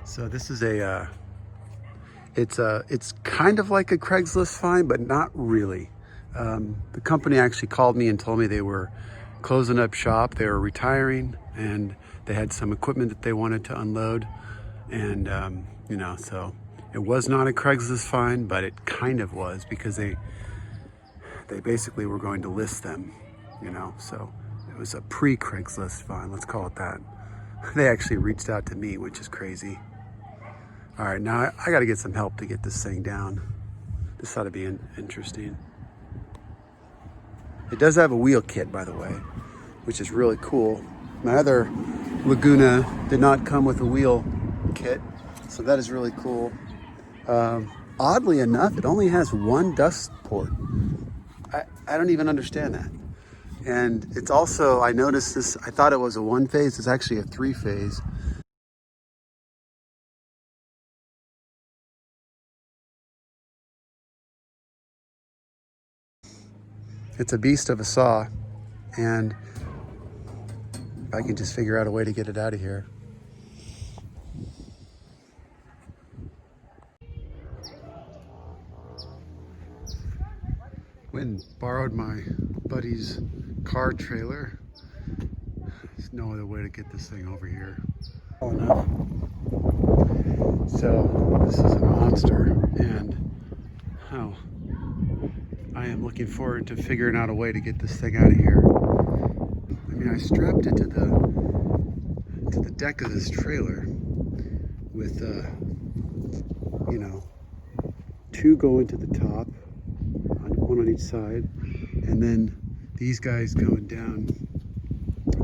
So this is it's kind of like a Craigslist find, but not really. The company actually called me and told me they were closing up shop. They were retiring, and they had some equipment that they wanted to unload. And you know, so it was not a Craigslist find, but it kind of was, because they basically were going to list them, you know. So it was a pre-Craigslist find, let's call it that. They actually reached out to me, which is crazy. All right, now I got to get some help to get this thing down. This ought to be interesting. It does have a wheel kit, by the way, which is really cool. My other Laguna did not come with a wheel kit, so that is really cool. Oddly enough, it only has one dust port. I don't even understand that. And it's also, I noticed this, I thought it was a one phase, it's actually a three phase. It's a beast of a saw, and if I can just figure out a way to get it out of here. Went and borrowed my buddy's car trailer. There's no other way to get this thing over here. Oh no. So this is a monster, and I am looking forward to figuring out a way to get this thing out of here. I mean, I strapped it to the deck of this trailer with you know, two going to the top, one on each side, and then these guys going down,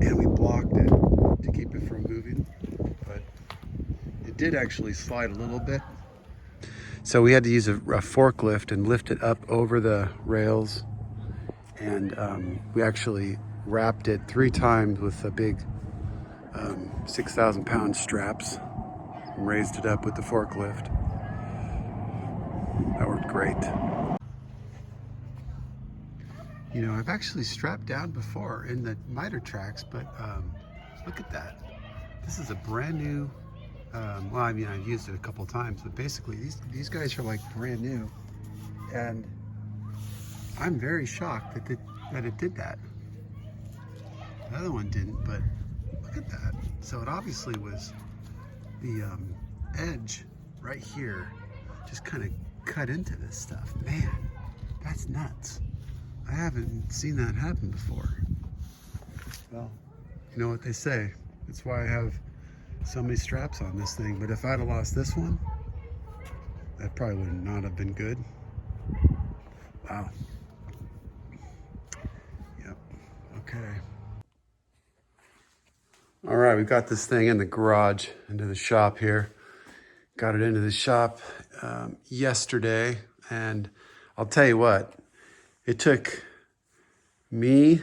and we blocked it to keep it from moving, but it did actually slide a little bit. So we had to use a forklift and lift it up over the rails, and we actually wrapped it 3 times with a big 6,000 pound straps and raised it up with the forklift. That worked great. You know, I've actually strapped down before in the miter tracks, but look at that. This is a brand new, well, I mean, I've used it a couple times, but basically these guys are like brand new. And I'm very shocked that it did that. The other one didn't, but look at that. So it obviously was the edge right here just kind of cut into this stuff. Man, that's nuts. I haven't seen that happen before. Well, you know what they say. That's why I have so many straps on this thing. But if I'd have lost this one, that probably would not have been good. Wow. Yep. Okay. All right, we got this thing in the garage, into the shop here. Got it into the shop yesterday, and I'll tell you what, it took me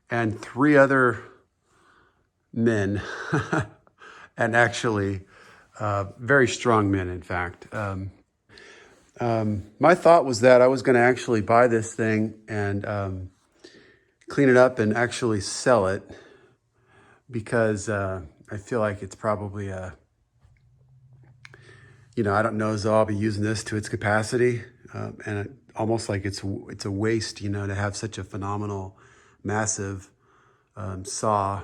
and 3 other men, and actually very strong men, in fact. My thought was that I was going to actually buy this thing and clean it up and actually sell it, because I feel like it's probably you know, I don't know as I'll be using this to its capacity, and almost like it's a waste, you know, to have such a phenomenal, massive saw.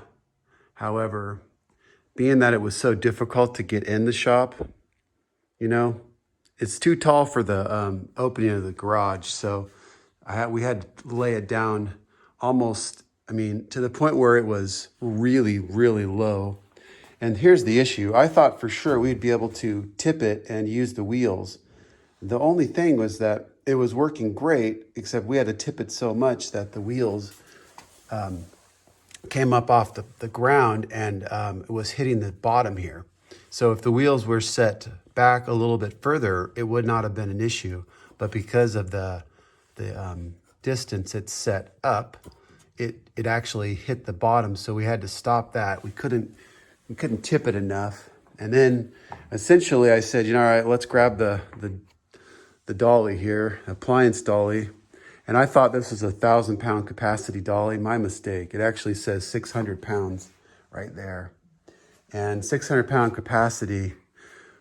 However, being that it was so difficult to get in the shop, you know, it's too tall for the opening of the garage, so we had to lay it down almost, I mean, to the point where it was really, really low. And here's the issue. I thought for sure we'd be able to tip it and use the wheels. The only thing was that it was working great, except we had to tip it so much that the wheels came up off the ground, and it was hitting the bottom here. So if the wheels were set back a little bit further, it would not have been an issue. But because of the distance it's set up, it actually hit the bottom, so we had to stop that. We couldn't tip it enough. And then essentially I said, you know, all right, let's grab the dolly here, appliance dolly. And I thought this was a 1,000 pound capacity dolly. My mistake. It actually says 600 pounds right there. and 600-pound capacity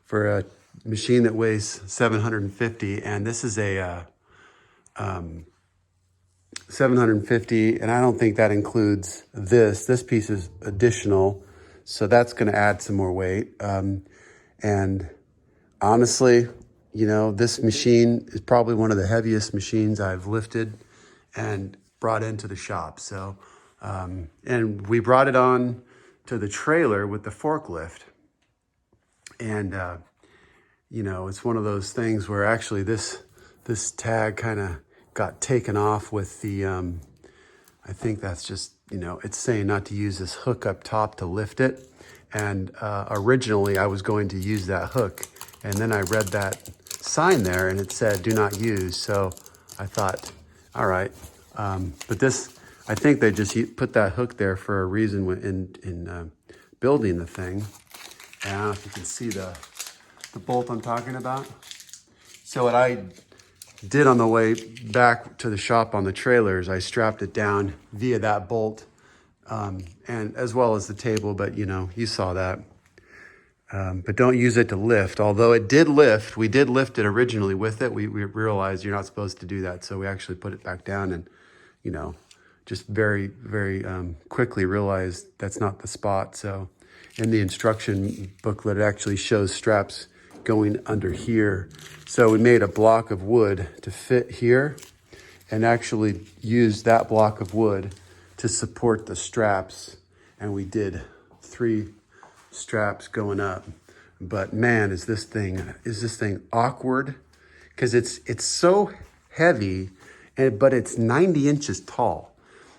for a machine that weighs 750. And this is a 750, and I don't think that includes this. This piece is additional, so that's going to add some more weight. And honestly, you know, this machine is probably one of the heaviest machines I've lifted and brought into the shop. So, and we brought it on to the trailer with the forklift. And, you know, it's one of those things where actually this tag kind of got taken off with the, I think that's just, you know, it's saying not to use this hook up top to lift it. And originally I was going to use that hook, and then I read that sign there and it said do not use. So I thought, all right, but this, I think they just put that hook there for a reason in building the thing. And I don't know if you can see the bolt I'm talking about. So what I did on the way back to the shop on the trailers, I strapped it down via that bolt, and as well as the table, but you know, you saw that. But don't use it to lift. Although it did lift, we did lift it originally with it. We realized you're not supposed to do that. So we actually put it back down and, you know, just very, very quickly realized that's not the spot. So in the instruction booklet, it actually shows straps going under here. So we made a block of wood to fit here and actually used that block of wood to support the straps. And we did 3 straps going up. But man, is this thing awkward, because it's so heavy, but it's 90 inches tall,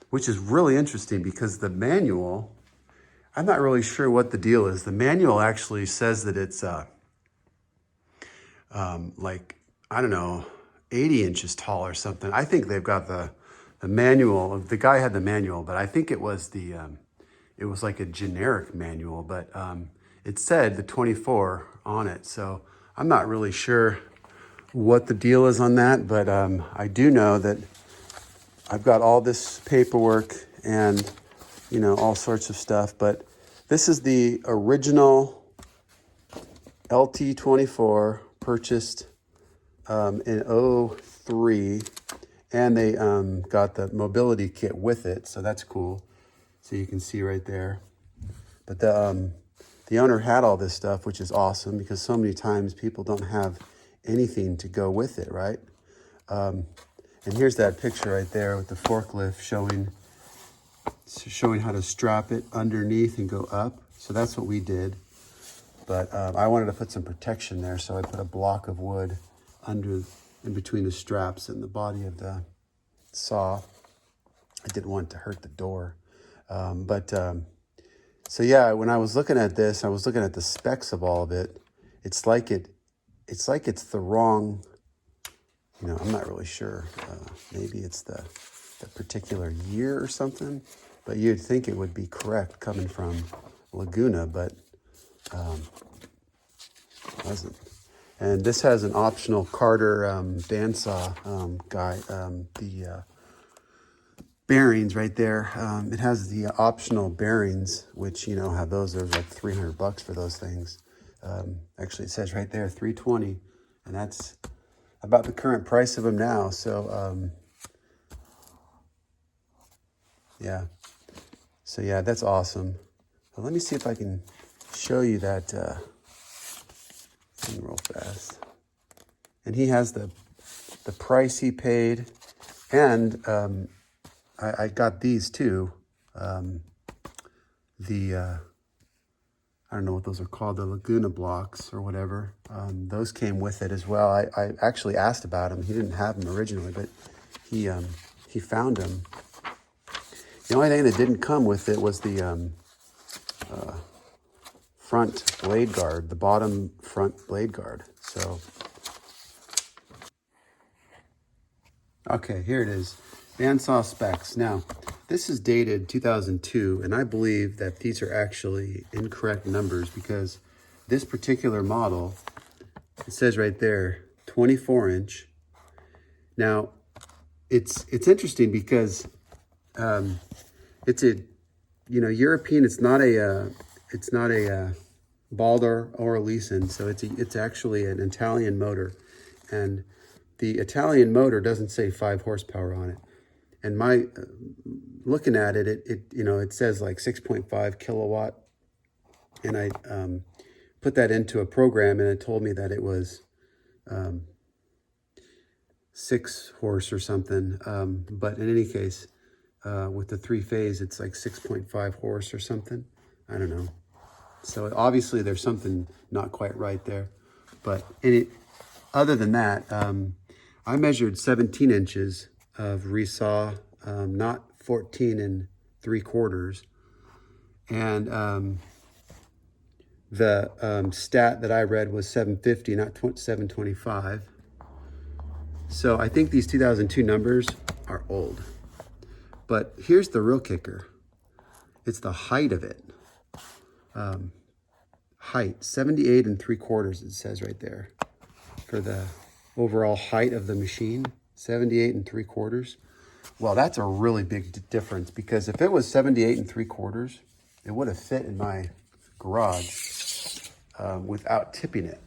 which is really interesting because the manual, I'm not really sure what the deal is. The manual actually says that it's like, I don't know, 80 inches tall or something. I think they've got the manual. The guy had the manual, but I think it was it was like a generic manual, but it said the 24 on it. So I'm not really sure what the deal is on that, but I do know that I've got all this paperwork and, you know, all sorts of stuff. But this is the original LT24 purchased in 03, and they got the mobility kit with it, so that's cool. So you can see right there. But the owner had all this stuff, which is awesome, because so many times people don't have anything to go with it, right? And here's that picture right there with the forklift showing how to strap it underneath and go up. So that's what we did. But I wanted to put some protection there, so I put a block of wood in between the straps and the body of the saw. I didn't want it to hurt the door. So yeah, when I was looking at this, I was looking at the specs of all of it. It's like it's the wrong, you know, I'm not really sure. Maybe it's the particular year or something, but you'd think it would be correct coming from Laguna, but it wasn't. And this has an optional Carter bandsaw guy, the bearings right there. It has the optional bearings, which, you know, have those. There's like $300 for those things. Actually, it says right there $320, and that's about the current price of them now. So yeah, that's awesome. Well, let me see if I can show you that thing real fast. And he has the price he paid, and I got these too. I don't know what those are called, the Laguna blocks or whatever. Those came with it as well. I actually asked about them. He didn't have them originally, but he found them. The only thing that didn't come with it was the front blade guard, the bottom front blade guard. So, okay, here it is. Bandsaw specs. Now, this is dated 2002, and I believe that these are actually incorrect numbers, because this particular model, it says right there, 24 inch. Now, it's interesting because it's a, you know, European. It's not a it's not a Balder or a Leeson, so it's actually an Italian motor, and the Italian motor doesn't say 5 horsepower on it. And my looking at it, it says like 6.5 kilowatt, and I put that into a program, and it told me that it was 6 horse or something. But in any case, with the 3-phase, it's like 6.5 horse or something. I don't know. So obviously there's something not quite right there. But other than that, I measured 17 inches of resaw, not 14 3/4. And the stat that I read was 750, not 725. So I think these 2002 numbers are old. But here's the real kicker. It's the height of it. Height, 78 3/4, it says right there. For the overall height of the machine, 78 3/4. Well, that's a really big difference, because if it was 78 3/4, it would have fit in my garage without tipping it.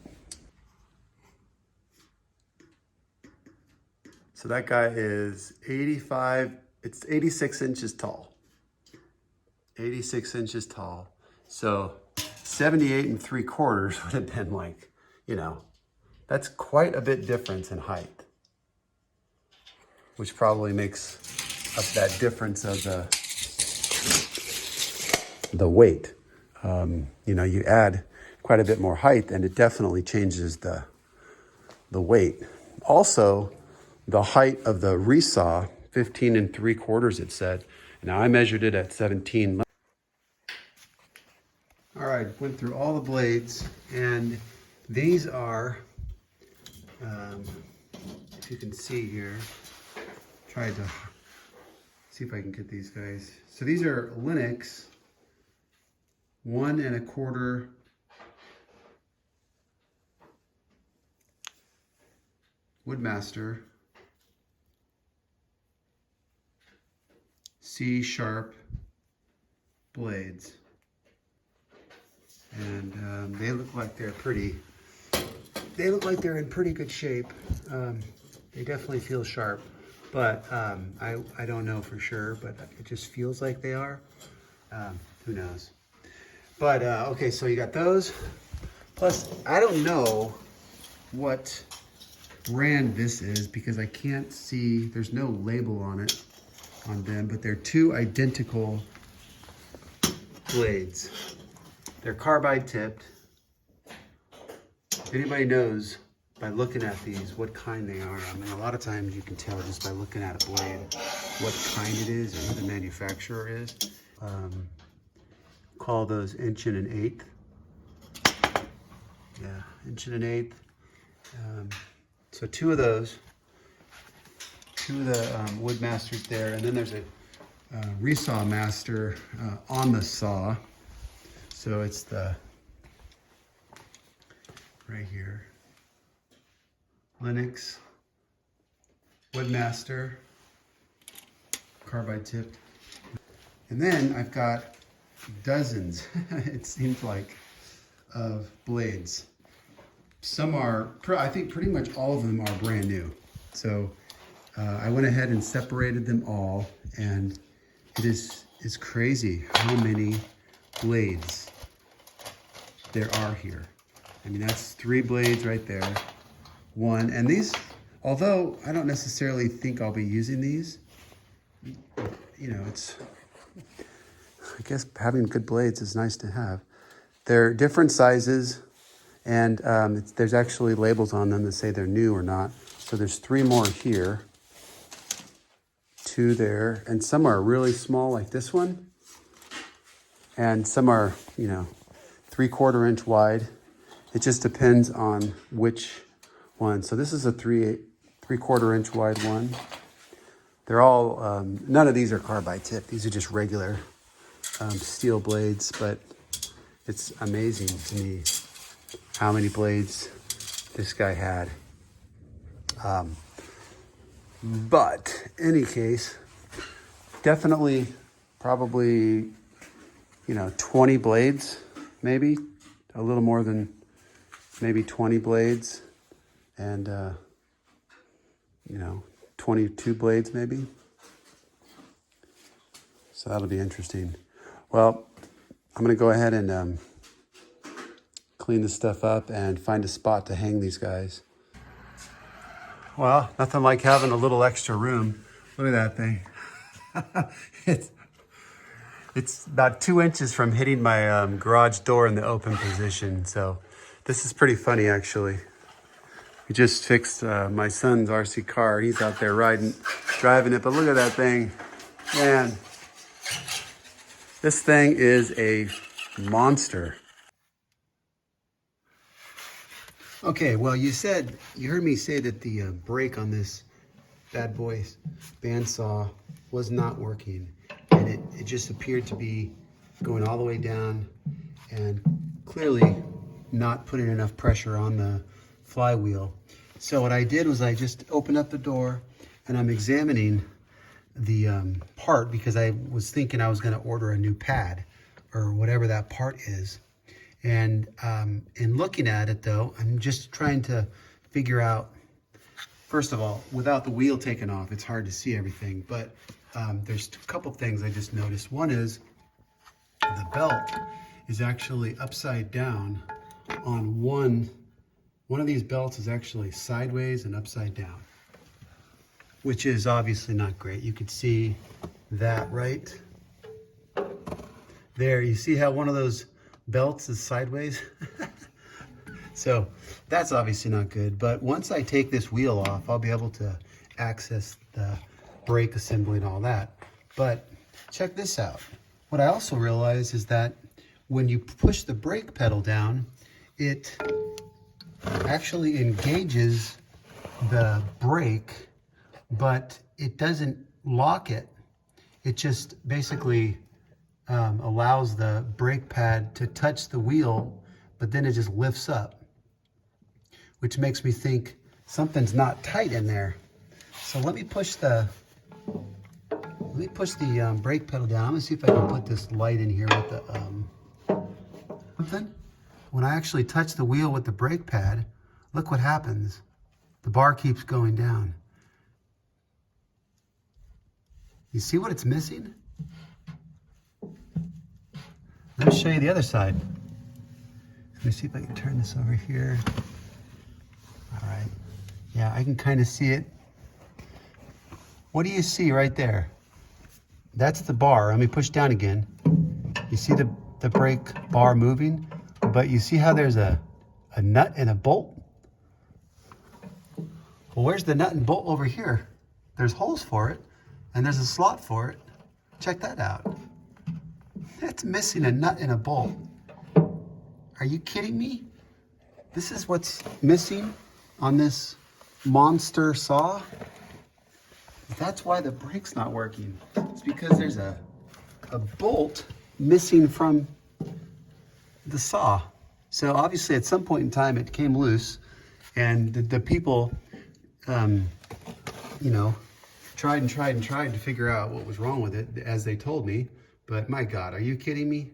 So that guy is 86 inches tall. 86 inches tall. So 78 3/4 would have been like, that's quite a bit difference in height, which probably makes up that difference of the weight. You add quite a bit more height, and it definitely changes the weight. Also, the height of the resaw, 15 3/4, it said. Now I measured it at 17. All right, went through all the blades, and these are, if you can see here, tried to see if I can get these guys. So these are Linux 1 1/4 Woodmaster C# blades. And they look like they're in pretty good shape. They definitely feel sharp, but I don't know for sure, but it just feels like they are. Who knows? But okay, so you got those. Plus, I don't know what brand this is, because I can't see, there's no label on them, but they're 2 identical blades. They're carbide tipped. If anybody knows by looking at these what kind they are, I mean, a lot of times you can tell just by looking at a blade what kind it is or who the manufacturer is. Call those 1 1/8. Yeah, 1 1/8. So 2 of those, 2 of the Woodmasters there, and then there's a resaw master on the saw. So it's the, right here, Linux, Woodmaster, carbide tipped. And then I've got dozens, it seems like, of blades. Some are, I think pretty much all of them are brand new. So I went ahead and separated them all, and it's crazy how many blades there are here. I mean, that's 3 blades right there. 1, and these, although I don't necessarily think I'll be using these, it's, I guess having good blades is nice to have. They're different sizes, and there's actually labels on them that say they're new or not. So there's 3 more here, 2 there, and some are really small like this one, and some are, 3/4 inch wide. It just depends on which one. So this is a 3/4 inch wide one. They're all, none of these are carbide tip. These are just regular steel blades, but it's amazing to me how many blades this guy had. But in any case, definitely probably, 20 blades maybe, a little more than maybe 20 blades, and 22 blades maybe. So that'll be interesting. Well, I'm gonna go ahead and clean this stuff up and find a spot to hang these guys. Well, nothing like having a little extra room. Look at that thing. It's about 2 inches from hitting my garage door in the open position. So this is pretty funny, actually. We just fixed my son's RC car. He's out there driving it, but look at that thing. Man, this thing is a monster. Okay, well, you heard me say that the brake on this bad boy bandsaw was not working, and it just appeared to be going all the way down and clearly not putting enough pressure on the flywheel. So what I did was I just opened up the door and I'm examining the part, because I was thinking I was going to order a new pad or whatever that part is. And in looking at it, though, I'm just trying to figure out, first of all, without the wheel taken off, it's hard to see everything. But there's a couple things I just noticed. One is the belt is actually upside down on one of these belts is actually sideways and upside down, which is obviously not great. You could see that right there. You see how one of those belts is sideways? So that's obviously not good. But once I take this wheel off, I'll be able to access the brake assembly and all that. But check this out. What I also realized is that when you push the brake pedal down, it actually engages the brake, but it doesn't lock it. It just basically allows the brake pad to touch the wheel, but then it just lifts up, which makes me think something's not tight in there. So let me push the brake pedal down. Let me see if I can put this light in here with the something. When I actually touch the wheel with the brake pad, look what happens. The bar keeps going down. You see what it's missing? Let me show you the other side. Let me see if I can turn this over here. All right. Yeah, I can kind of see it. What do you see right there? That's the bar. Let me push down again. You see the brake bar moving, but you see how there's a nut and a bolt? Well, where's the nut and bolt over here? There's holes for it, and there's a slot for it. Check that out. That's missing a nut and a bolt. Are you kidding me? This is what's missing on this monster saw? That's why the brake's not working. It's because there's a bolt missing from the saw. So obviously at some point in time it came loose, and the people, tried to figure out what was wrong with it, as they told me. But my God, are you kidding me?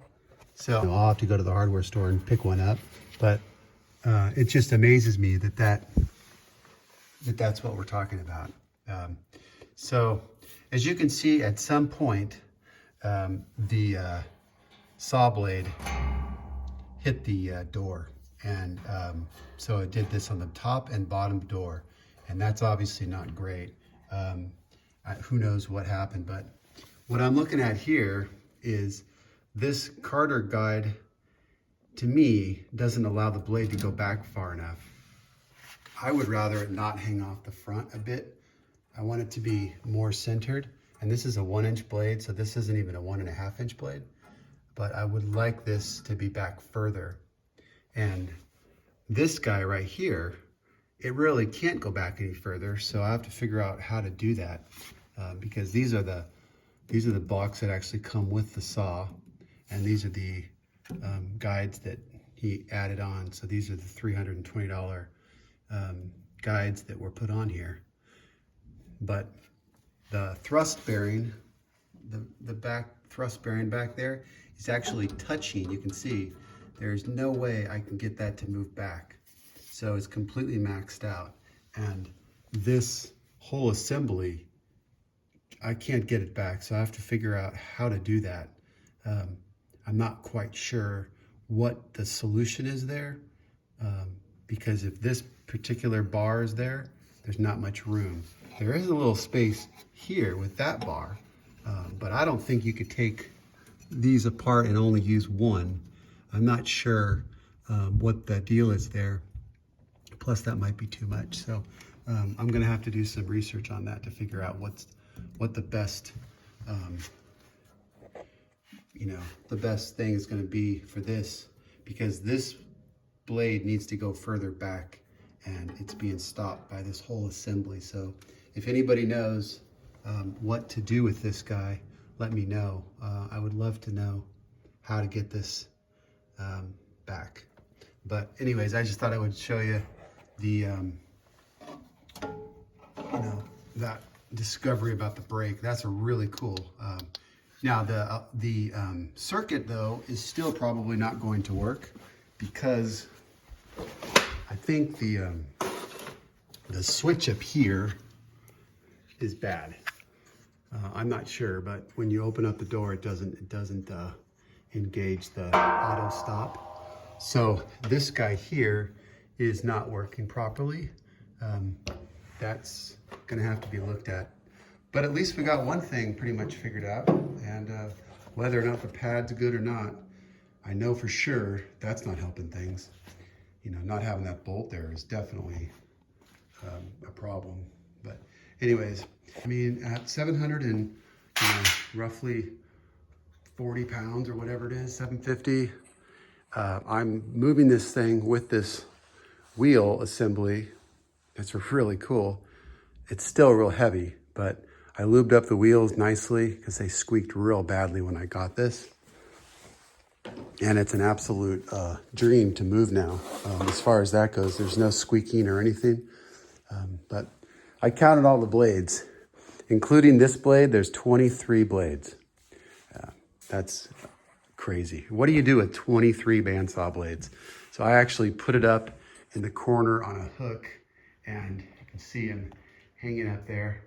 So I'll have to go to the hardware store and pick one up. But it just amazes me that's what we're talking about. So as you can see, at some point, the saw blade hit the door. And so it did this on the top and bottom door. And that's obviously not great. Who knows what happened, but what I'm looking at here is this Carter guide, to me, doesn't allow the blade to go back far enough. I would rather it not hang off the front a bit. I want it to be more centered. And this is a 1-inch blade, so this isn't even a 1.5-inch blade. But I would like this to be back further. And this guy right here, it really can't go back any further, so I have to figure out how to do that, because these are the blocks that actually come with the saw, and these are the guides that he added on. So these are the $320 guides that were put on here. But the thrust bearing, the back thrust bearing back there, is actually touching. You can see There's no way I can get that to move back. So it's completely maxed out. And this whole assembly, I can't get it back. So I have to figure out how to do that. I'm not quite sure what the solution is there. Because if this particular bar is there, there's not much room. There is a little space here with that bar, but I don't think you could take these apart and only use one. I'm not sure what the deal is there. Plus that might be too much. So I'm gonna have to do some research on that to figure out what the best, the best thing is gonna be for this, because this blade needs to go further back and it's being stopped by this whole assembly. So if anybody knows what to do with this guy, let me know. I would love to know how to get this back. But anyways, I just thought I would show you the, that discovery about the brake. That's a really cool. Now the circuit though is still probably not going to work, because I think the switch up here is bad. I'm not sure, but when you open up the door, it doesn't engage the auto stop. So this guy here is not working properly. That's gonna have to be looked at. But at least we got one thing pretty much figured out, and whether or not the pad's good or not, I know for sure that's not helping things. Not having that bolt there is definitely a problem. But anyways, I mean, at 700 and roughly 40 pounds or whatever it is, 750, I'm moving this thing with this wheel assembly. It's really cool. It's still real heavy, but I lubed up the wheels nicely because they squeaked real badly when I got this. And it's an absolute dream to move now. As far as that goes, there's no squeaking or anything. But I counted all the blades, including this blade. There's 23 blades. That's crazy. What do you do with 23 bandsaw blades? So I actually put it up in the corner on a hook, and you can see him hanging up there,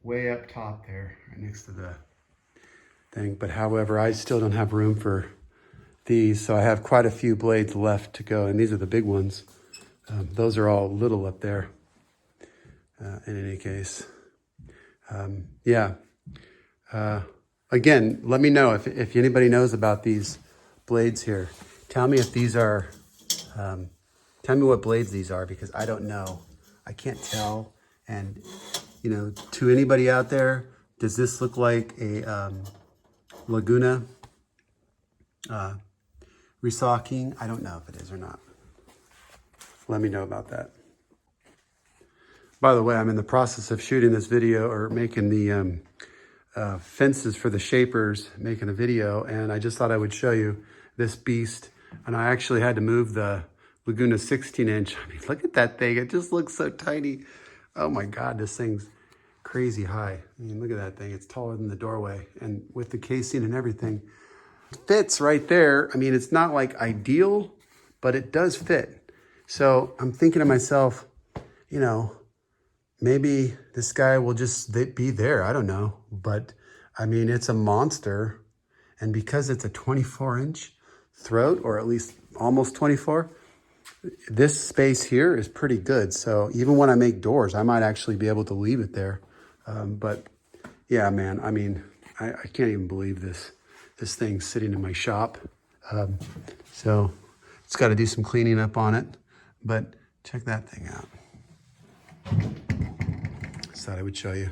way up top there, right next to the thing. But however, I still don't have room for these, so I have quite a few blades left to go, and these are the big ones. Those are all little up there. In any case, yeah. Again, let me know if anybody knows about these blades here. Tell me if these are, tell me what blades these are, because I don't know. I can't tell. And, to anybody out there, does this look like a Laguna resocking? I don't know if it is or not. Let me know about that. By the way, I'm in the process of shooting this video, or making the fences for the shapers, making a video, and I just thought I would show you this beast. And I actually had to move the Laguna 16-inch. I mean, look at that thing. It just looks so tiny. Oh my God, this thing's crazy high. I mean, look at that thing. It's taller than the doorway, and with the casing and everything, it fits right there. I mean, it's not like ideal, but it does fit. So I'm thinking to myself, maybe this guy will just be there. I don't know. But I mean, it's a monster. And because it's a 24-inch throat, or at least almost 24, this space here is pretty good. So even when I make doors, I might actually be able to leave it there. But yeah, man, I mean, I can't even believe this thing's sitting in my shop. So it's got to do some cleaning up on it. But check that thing out. Just thought I would show you.